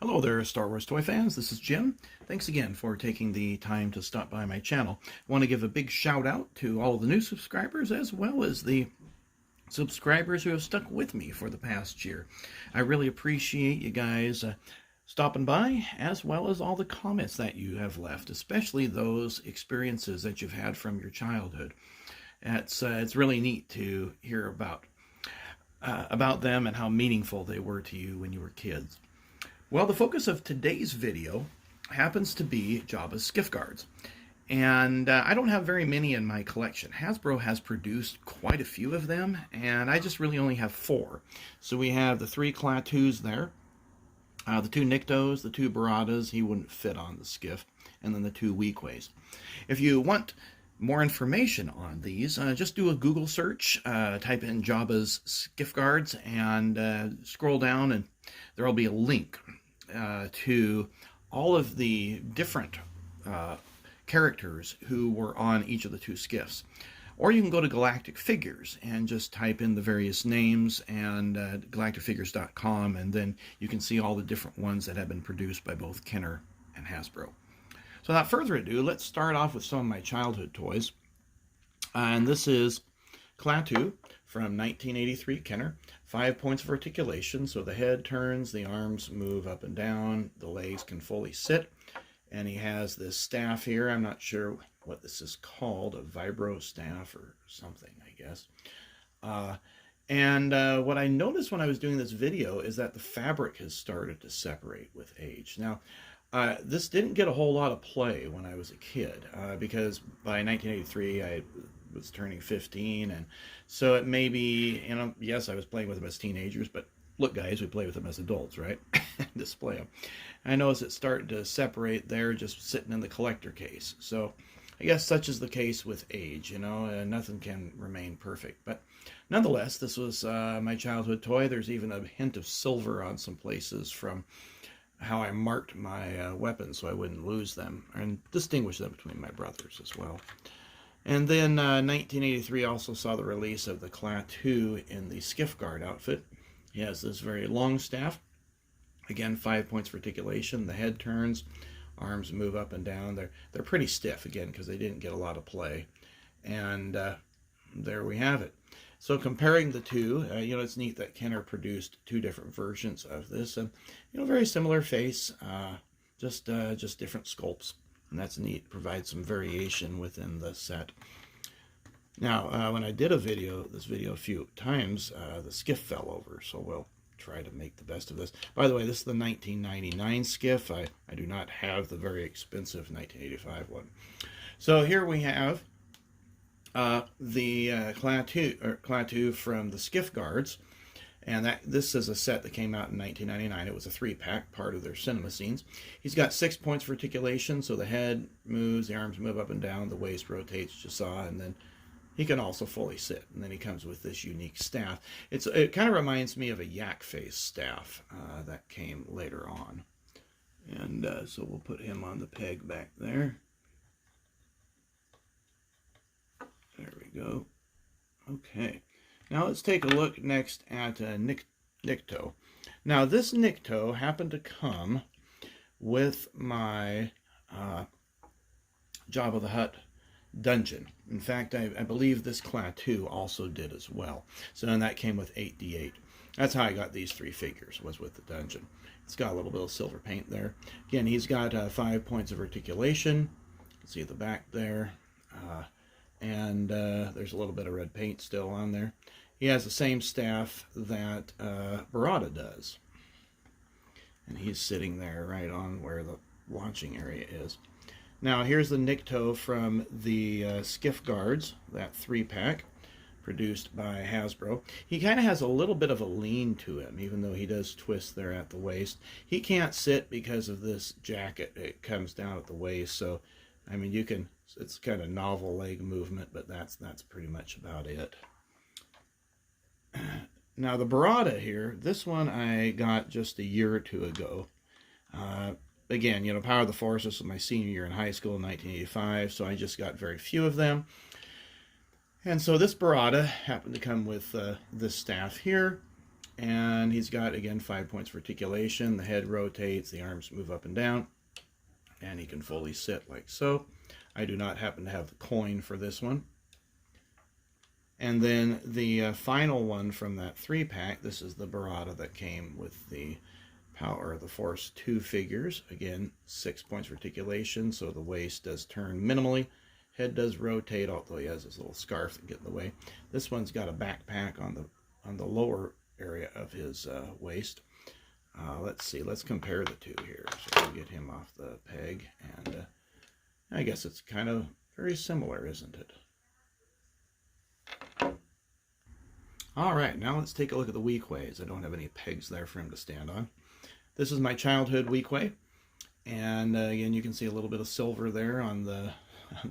Hello there, Star Wars toy fans. This is Jim. Thanks again for taking the time to stop by my channel. I want to give a big shout out to all of the new subscribers as well as the subscribers who have stuck with me for the past year. I really appreciate you guys stopping by, as well as all the comments that you have left, especially those experiences that you've had from your childhood. It's really neat to hear about them and how meaningful they were to you when you were kids. Well, the focus of today's video happens to be Jabba's Skiff Guards. And I don't have very many in my collection. Hasbro has produced quite a few of them, and I just really only have 4. So we have the 3 Klaatuus there, the 2 Niktos, the 2 Baratas, he wouldn't fit on the skiff, and then the 2 Weequays. If you want more information on these, just do a Google search, type in Jabba's Skiff Guards, and scroll down, and there will be a link to all of the different characters who were on each of the 2 skiffs. Or you can go to Galactic Figures and just type in the various names and galacticfigures.com, and then you can see all the different ones that have been produced by both Kenner and Hasbro. So without further ado, let's start off with some of my childhood toys. And this is Klaatu from 1983 Kenner. 5 points of articulation, so the head turns, the arms move up and down, the legs can fully sit. And he has this staff here. I'm not sure what this is called, a vibro staff or something, I guess. What I noticed when I was doing this video is that the fabric has started to separate with age. Now, this didn't get a whole lot of play when I was a kid, because by 1983 I was turning 15, and so it may be, yes, I was playing with them as teenagers, but look, guys, we play with them as adults, right? Display them. I noticed it started to separate there, just sitting in the collector case. So I guess such is the case with age, nothing can remain perfect. But nonetheless, this was my childhood toy. There's even a hint of silver on some places from how I marked my weapons so I wouldn't lose them, and distinguish them between my brothers as well. And then 1983 also saw the release of the Klaatu in the Skiff Guard outfit. He has this very long staff. Again, 5 points for articulation. The head turns, arms move up and down. They're pretty stiff, again, because they didn't get a lot of play. And there we have it. So comparing the two, it's neat that Kenner produced 2 different versions of this. And, very similar face, just different sculpts. And that's neat. Provides some variation within the set. Now, when I did this video a few times, the skiff fell over, so we'll try to make the best of this. By the way, this is the 1999 skiff. I do not have the very expensive 1985 one. So here we have the Klaatu from the Skiff Guards, and this is a set that came out in 1999. It was a 3-pack, part of their cinema scenes. He's got 6 points for articulation, so the head moves, the arms move up and down, the waist rotates, as you saw, and then he can also fully sit. And then he comes with this unique staff. It kind of reminds me of a yak face staff that came later on. And so we'll put him on the peg back there. There we go. Okay. Now let's take a look next at Nikto. Now this Nikto happened to come with my Jabba the Hutt dungeon. In fact, I believe this Klaatu also did as well. So then that came with 8d8. That's how I got these 3 figures, was with the dungeon. It's got a little bit of silver paint there. Again, he's got 5 points of articulation. You can see the back there. There's a little bit of red paint still on there. He has the same staff that Barada does. And he's sitting there right on where the launching area is. Now here's the Nikto from the Skiff Guards, that 3-pack, produced by Hasbro. He kind of has a little bit of a lean to him, even though he does twist there at the waist. He can't sit because of this jacket. It comes down at the waist, so I mean it's kind of novel leg movement, but that's pretty much about it. Now the Barada here, this one I got just a year or 2 ago. Again, Power of the Force, this was my senior year in high school in 1985, so I just got very few of them. And so this Barada happened to come with this staff here, And he's got, again, 5 points for articulation. The head rotates, the arms move up and down, and he can fully sit like so. I do not happen to have the coin for this one. And then the final one from that 3-pack, this is the Barada that came with the Power of the Force 2 figures. Again, 6 points for articulation, so the waist does turn minimally. Head does rotate, although he has this little scarf that get in the way. This one's got a backpack on the lower area of his waist. Let's see, let's compare the two here. So we'll get him off the peg, and I guess it's kind of very similar, isn't it? All right, now let's take a look at the Weequays. I don't have any pegs there for him to stand on. This is my childhood Weequay, and again, you can see a little bit of silver there on the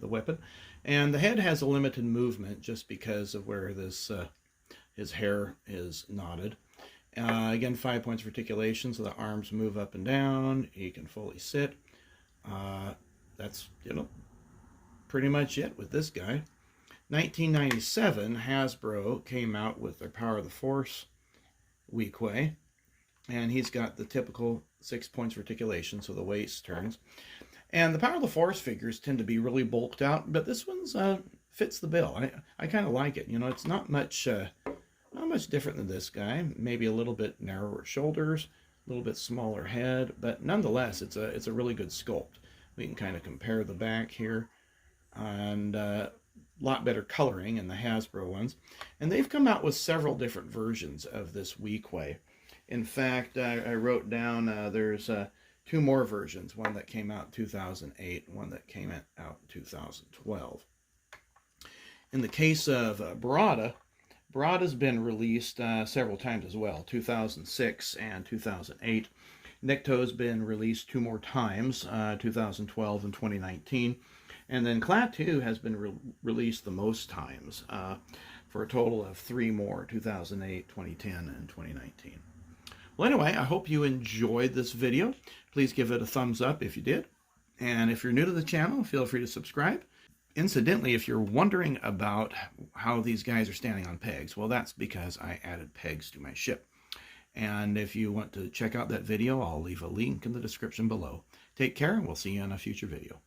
weapon. And the head has a limited movement just because of where this his hair is knotted. Again, 5 points for articulation, so the arms move up and down. He can fully sit. That's, pretty much it with this guy. 1997, Hasbro came out with their Power of the Force Weequay, and he's got the typical 6 points for articulation, so the waist turns. And the Power of the Force figures tend to be really bulked out, but this one's fits the bill. I kind of like it. It's not much different than this guy. Maybe a little bit narrower shoulders, a little bit smaller head, but nonetheless, it's a really good sculpt. We can kind of compare the back here, and lot better coloring in the Hasbro ones. And they've come out with several different versions of this Weequay. In fact, I wrote down there's 2 more versions, one that came out in 2008 and one that came out in 2012. In the case of Barada's been released several times as well, 2006 and 2008. Nikto's been released 2 more times, 2012 and 2019. And then Klaatu has been released the most times, for a total of 3 more, 2008, 2010, and 2019. Well, anyway, I hope you enjoyed this video. Please give it a thumbs up if you did. And if you're new to the channel, feel free to subscribe. Incidentally, if you're wondering about how these guys are standing on pegs, well, that's because I added pegs to my ship. And if you want to check out that video, I'll leave a link in the description below. Take care, and we'll see you in a future video.